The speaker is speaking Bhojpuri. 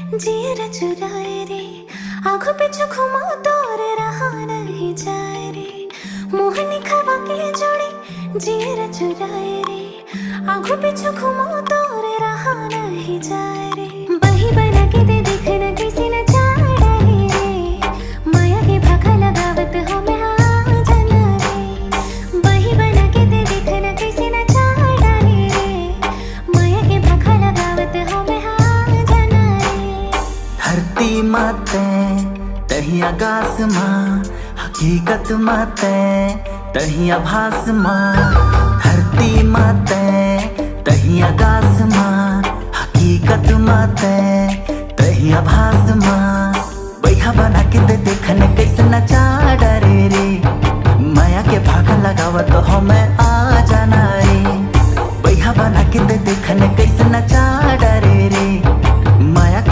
जियर चुराए रे आँखों पे घुमा तोर रहा नहीं जाए रे मोहनी खवा के जोड़ी जियर चुराए रे आँखों पे घुमा तोर रहा नहीं जाए रे बही बना के दे देखना किसी न चाहे रे माया के भाखा लगावत हमें हाँ जाना रे बही बना के दे देखना किसी न चाहे रे माया के भाखा लगावत हमें हाँ जाना रे धरती माते तही आकाश माँ हकीकत माते तही आभास माँ धरती माते तही आकाश माँ हकीकत माते तही आभास माँ बैहा बना के दे